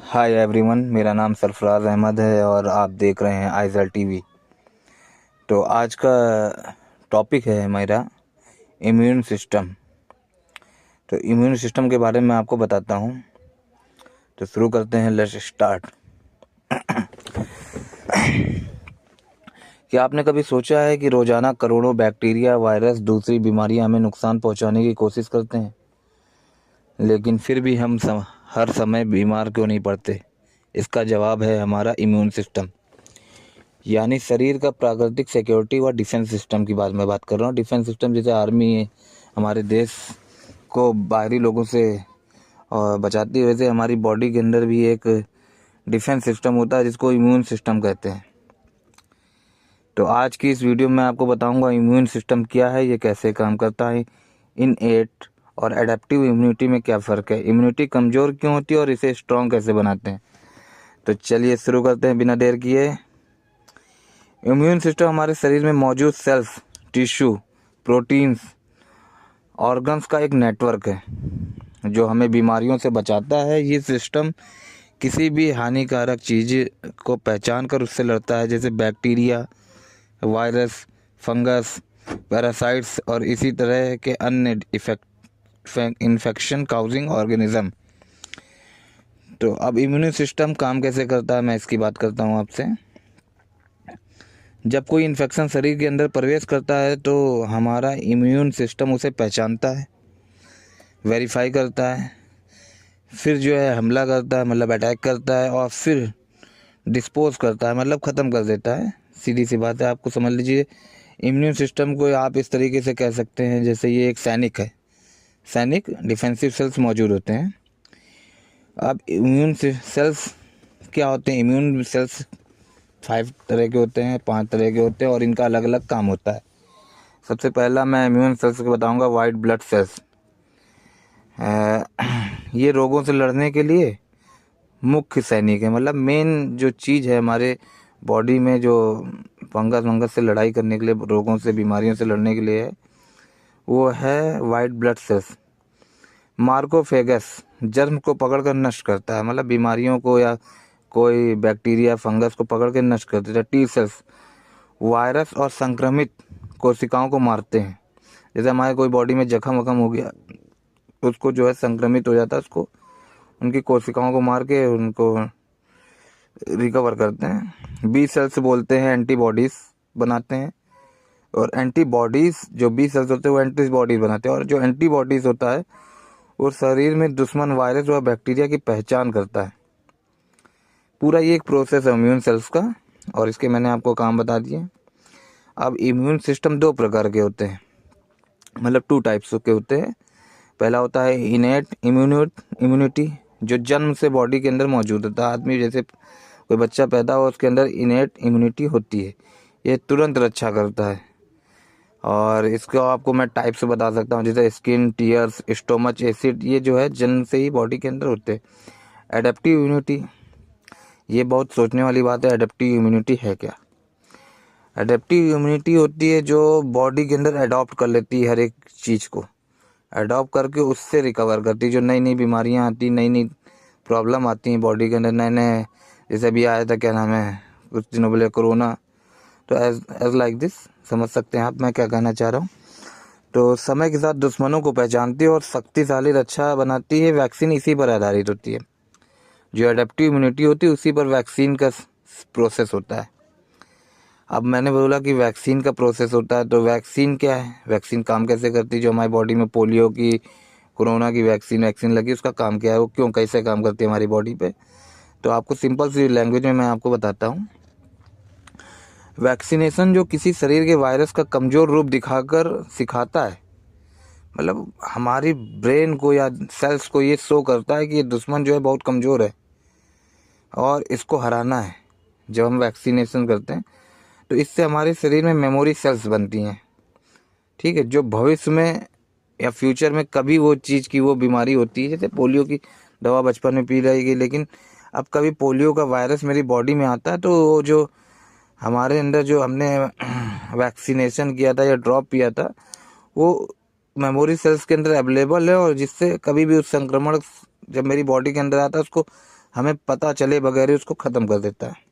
Hi everyone, मेरा नाम सरफराज अहमद है और आप देख रहे हैं आइज़ल टीवी। तो आज का टॉपिक है मेरा इम्यून सिस्टम। तो इम्यून सिस्टम के बारे में आपको बताता हूँ। तो शुरू करते हैं, लेट्स स्टार्ट। क्या आपने कभी सोचा है कि रोज़ाना करोड़ों बैक्टीरिया, वायरस, दूसरी बीमारियां हमें नुकसान पहुंचाने की कोशिश करते हैं, लेकिन फिर भी हम हर समय बीमार क्यों नहीं पड़ते? इसका जवाब है हमारा इम्यून सिस्टम, यानी शरीर का प्राकृतिक सिक्योरिटी व डिफेंस सिस्टम की बात कर रहा हूँ। डिफेंस सिस्टम जैसे आर्मी है, हमारे देश को बाहरी लोगों से बचाती है, वैसे हमारी बॉडी के अंदर भी एक डिफेंस सिस्टम होता है जिसको इम्यून सिस्टम कहते हैं। तो आज की इस वीडियो में आपको बताऊंगा इम्यून सिस्टम क्या है, ये कैसे काम करता है, इनएट और एडेप्टिव इम्यूनिटी में क्या फ़र्क है, इम्यूनिटी कमज़ोर क्यों होती है और इसे स्ट्रॉन्ग कैसे बनाते हैं। तो चलिए शुरू करते हैं बिना देर किए। इम्यून सिस्टम हमारे शरीर में मौजूद सेल्स, टिश्यू, प्रोटीन्स, ऑर्गन्स का एक नेटवर्क है जो हमें बीमारियों से बचाता है। ये सिस्टम किसी भी हानिकारक चीज़ को पहचान कर उससे लड़ता है, जैसे बैक्टीरिया, वायरस, फंगस, पैरासाइट्स और इसी तरह के अन्य इन्फेक्शन काउजिंग ऑर्गेनिज्म। तो अब इम्यून सिस्टम काम कैसे करता है, मैं इसकी बात करता हूँ आपसे। जब कोई इन्फेक्शन शरीर के अंदर प्रवेश करता है तो हमारा इम्यून सिस्टम उसे पहचानता है, वेरीफाई करता है, फिर जो है हमला करता है, मतलब अटैक करता है, और फिर डिस्पोज करता है, मतलब ख़त्म कर देता है। सीधी सी बात है, आपको समझ लीजिए। इम्यून सिस्टम को आप इस तरीके से कह सकते हैं जैसे ये एक सैनिक है। सैनिक डिफेंसिव सेल्स मौजूद होते हैं। अब इम्यून सेल्स क्या होते हैं? इम्यून सेल्स 5 तरह के होते हैं, 5 तरह के होते हैं और इनका अलग अलग काम होता है। सबसे पहला मैं इम्यून सेल्स को बताऊंगा, वाइट ब्लड सेल्स। ये रोगों से लड़ने के लिए मुख्य सैनिक है, मतलब मेन जो चीज़ है हमारे बॉडी में, जो फंगस से लड़ाई करने के लिए, रोगों से, बीमारियों से लड़ने के लिए है, वो है वाइट ब्लड सेल्स। मार्कोफेगस जर्म को पकड़कर नष्ट करता है, मतलब बीमारियों को या कोई बैक्टीरिया, फंगस को पकड़ के नष्ट कर देता है। टी सेल्स वायरस और संक्रमित कोशिकाओं को मारते हैं, जैसे हमारे कोई बॉडी में जख्म वखम हो गया, उसको जो है संक्रमित हो जाता है, उसको उनकी कोशिकाओं को मार के उनको रिकवर करते हैं। बी सेल्स बोलते हैं, एंटीबॉडीज़ बनाते हैं, और एंटीबॉडीज़ जो बी सेल्स होते हैं वो एंटीबॉडीज़ बनाते हैं, और जो एंटीबॉडीज़ होता है वो शरीर में दुश्मन वायरस व बैक्टीरिया की पहचान करता है। पूरा ये एक प्रोसेस है इम्यून सेल्स का, और इसके मैंने आपको काम बता दिए। अब इम्यून सिस्टम 2 प्रकार के होते हैं, मतलब 2 टाइप्स के होते हैं। पहला होता है इनेट इम्यूनिटी, जो जन्म से बॉडी के अंदर मौजूद होता है। आदमी जैसे कोई बच्चा पैदा हो, उसके अंदर इनेट इम्यूनिटी होती है, ये तुरंत रक्षा करता है। और इसको आपको मैं टाइप से बता सकता हूँ, जैसे स्किन, टीयर्स, स्टोमच एसिड, ये जो है जन्म से ही बॉडी के अंदर होते हैं। एडेप्टिव इम्यूनिटी, ये बहुत सोचने वाली बात है, एडेप्टिव इम्यूनिटी है क्या? एडेप्टिव इम्यूनिटी होती है जो बॉडी के अंदर अडॉप्ट कर लेती है, हर एक चीज़ को अडॉप्ट करके उससे रिकवर करती है। जो नई नई बीमारियां आती, नई नई प्रॉब्लम आती हैं बॉडी के अंदर, नए नए, जैसे अभी आया था, क्या नाम है, कुछ दिनों पहले, कोरोना। तो एज लाइक दिस, समझ सकते हैं आप मैं क्या कहना चाह रहा हूँ। तो समय के साथ दुश्मनों को पहचानती है और शक्तिशाली रक्षा बनाती है। वैक्सीन इसी पर आधारित होती है, जो एडेप्टिव इम्यूनिटी होती है उसी पर वैक्सीन का प्रोसेस होता है। अब मैंने बोला कि वैक्सीन का प्रोसेस होता है, तो वैक्सीन क्या है, वैक्सीन काम कैसे करती है? जो हमारी बॉडी में पोलियो की, कोरोना की वैक्सीन लगी, उसका काम क्या है, वो क्यों, कैसे काम करती है हमारी बॉडी पे? तो आपको सिंपल सी लैंग्वेज में मैं आपको बताता हूँ। वैक्सीनेशन जो किसी शरीर के वायरस का कमज़ोर रूप दिखाकर सिखाता है, मतलब हमारी ब्रेन को या सेल्स को ये शो करता है कि ये दुश्मन जो है बहुत कमज़ोर है और इसको हराना है। जब हम वैक्सीनेशन करते हैं तो इससे हमारे शरीर में मेमोरी सेल्स बनती हैं, ठीक है, जो भविष्य में या फ्यूचर में कभी वो चीज़ की वो बीमारी होती है, जैसे पोलियो की दवा बचपन में पी रहेगी, लेकिन अब कभी पोलियो का वायरस मेरी बॉडी में आता है तो वो जो हमारे अंदर जो हमने वैक्सीनेशन किया था या ड्रॉप किया था, वो मेमोरी सेल्स के अंदर अवेलेबल है, और जिससे कभी भी उस संक्रमण जब मेरी बॉडी के अंदर आता है उसको हमें पता चले बगैर ही उसको ख़त्म कर देता है।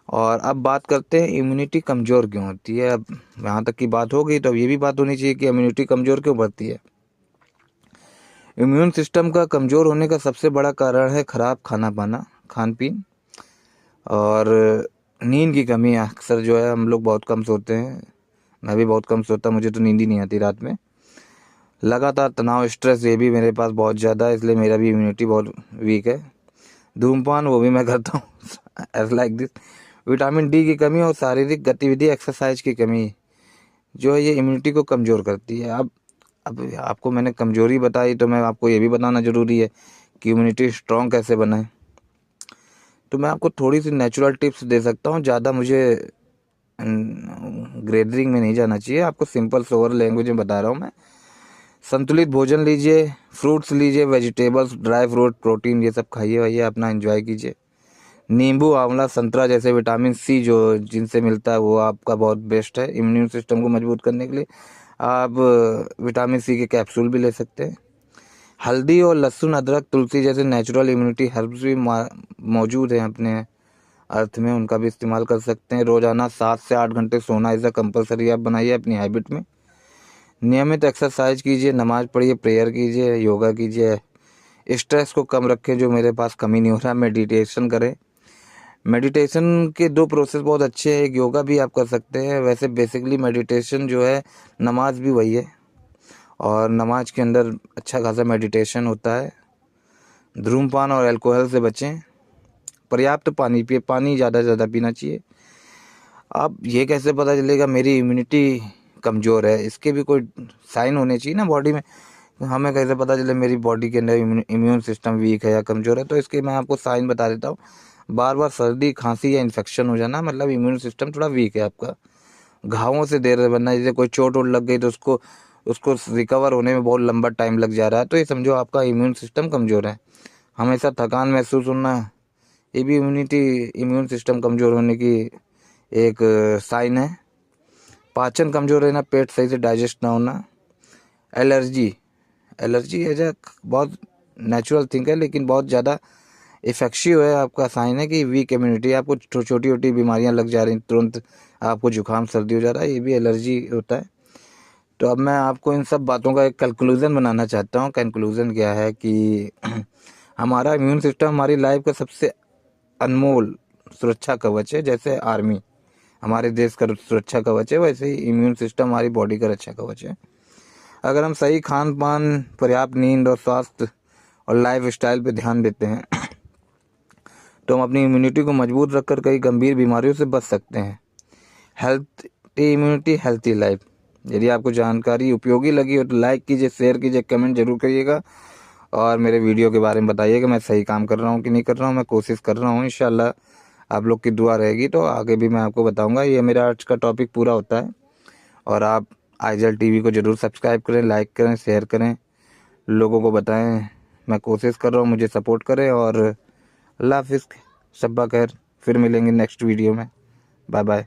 और अब बात करते हैं इम्यूनिटी कमज़ोर क्यों होती है। अब यहाँ तक की बात हो गई तो अब ये भी बात होनी चाहिए कि इम्यूनिटी कमज़ोर क्यों बढ़ती है। इम्यून सिस्टम का कमज़ोर होने का सबसे बड़ा कारण है ख़राब खान पीन और नींद की कमी। अक्सर जो है हम लोग बहुत कम सोते हैं, मैं भी बहुत कम सोता, मुझे तो नींद ही नहीं आती रात में। लगातार तनाव, स्ट्रेस ये भी मेरे पास बहुत ज़्यादा है, इसलिए मेरा भी इम्यूनिटी बहुत वीक है। धूमपान वो भी मैं करता हूँ as like this. Vitamin D की कमी और शारीरिक गतिविधि, एक्सरसाइज की कमी जो है ये इम्यूनिटी को कमज़ोर करती है। अब आपको मैंने कमज़ोरी बताई तो मैं आपको ये भी बताना ज़रूरी है कि इम्यूनिटी स्ट्रॉन्ग कैसे बनाए। तो मैं आपको थोड़ी सी नेचुरल टिप्स दे सकता हूँ, ज़्यादा मुझे ग्रेडरिंग में नहीं जाना चाहिए, आपको सिंपल सोवर लैंग्वेज में बता रहा हूँ मैं। संतुलित भोजन लीजिए, फ्रूट्स लीजिए, वेजिटेबल्स, ड्राई फ्रूट, प्रोटीन ये सब खाइए वाइए, अपना एंजॉय कीजिए। नींबू, आंवला, संतरा जैसे विटामिन सी जो जिनसे मिलता है वो आपका बहुत बेस्ट है इम्यून सिस्टम को मजबूत करने के लिए। आप विटामिन सी के कैप्सूल भी ले सकते हैं। हल्दी और लहसुन, अदरक, तुलसी जैसे नेचुरल इम्यूनिटी हर्ब्स भी मौजूद हैं अपने अर्थ में, उनका भी इस्तेमाल कर सकते हैं। रोज़ाना 7 से 8 घंटे सोना इज़ अ कंपलसरी आप बनाइए अपनी हैबिट में। नियमित एक्सरसाइज कीजिए, नमाज पढ़िए, प्रेयर कीजिए, योगा कीजिए। स्ट्रेस को कम रखें, जो मेरे पास कमी नहीं हो रहा। मेडिटेशन करें। मेडिटेशन के 2 प्रोसेस बहुत अच्छे हैं, एक योगा भी आप कर सकते हैं। वैसे बेसिकली मेडिटेशन जो है, नमाज भी वही है और नमाज के अंदर अच्छा खासा मेडिटेशन होता है। धूम्रपान और अल्कोहल से बचें। पर्याप्त पानी पिए, पानी ज़्यादा से ज़्यादा पीना चाहिए। अब ये कैसे पता चलेगा मेरी इम्यूनिटी कमज़ोर है, इसके भी कोई साइन होने चाहिए ना बॉडी में। हमें कैसे पता चले मेरी बॉडी के अंदर इम्यून सिस्टम वीक है या कमज़ोर है, तो इसके मैं आपको साइन बता देता हूँ। बार बार सर्दी, खांसी या इन्फेक्शन हो जाना, मतलब इम्यून सिस्टम थोड़ा वीक है आपका। घावों से देर बनना, जैसे कोई चोट वोट लग गई तो उसको उसको रिकवर होने में बहुत लंबा टाइम लग जा रहा है, तो ये समझो आपका इम्यून सिस्टम कमज़ोर है। हमेशा थकान महसूस होना, ये भी इम्यून सिस्टम कमज़ोर होने की एक साइन है। पाचन कमज़ोर रहना, पेट सही से डाइजेस्ट ना होना। एलर्जी एलर्जी एज ए बहुत नेचुरल थिंग है, लेकिन बहुत ज़्यादा इफेक्शिव है, आपका साइन है कि वीक इम्यूनिटी, आपको छोटी छोटी बीमारियां लग जा रही, तुरंत आपको जुकाम सर्दी हो जा रहा है, ये भी एलर्जी होता है। तो अब मैं आपको इन सब बातों का एक कंक्लूज़न बनाना चाहता हूँ। कंक्लूज़न क्या है कि हमारा इम्यून सिस्टम हमारी लाइफ का सबसे अनमोल सुरक्षा कवच है। जैसे आर्मी हमारे देश का सुरक्षा कवच है, वैसे ही इम्यून सिस्टम हमारी बॉडी का रक्षा कवच है। अगर हम सही खान पान, पर्याप्त नींद और स्वास्थ्य और लाइफ स्टाइल पर ध्यान देते हैं तो हम अपनी इम्यूनिटी को मजबूत रखकर कई गंभीर बीमारियों से बच सकते हैं। Healthy immunity, healthy life. यदि आपको जानकारी उपयोगी लगी हो तो लाइक कीजिए, शेयर कीजिए, कमेंट जरूर करिएगा और मेरे वीडियो के बारे में बताइएगा मैं सही काम कर रहा हूँ कि नहीं कर रहा हूँ। मैं कोशिश कर रहा हूँ, इंशाल्लाह आप लोग की दुआ रहेगी तो आगे भी मैं आपको बताऊँगा। ये मेरा आज का टॉपिक पूरा होता है और आप आइजल टीवी को ज़रूर सब्सक्राइब करें, लाइक करें, शेयर करें, लोगों को बताएं। मैं कोशिश कर रहा हूँ, मुझे सपोर्ट करें और अल्लाह हाफिज़, शब्बा खैर। फिर मिलेंगे नेक्स्ट वीडियो में। Bye bye.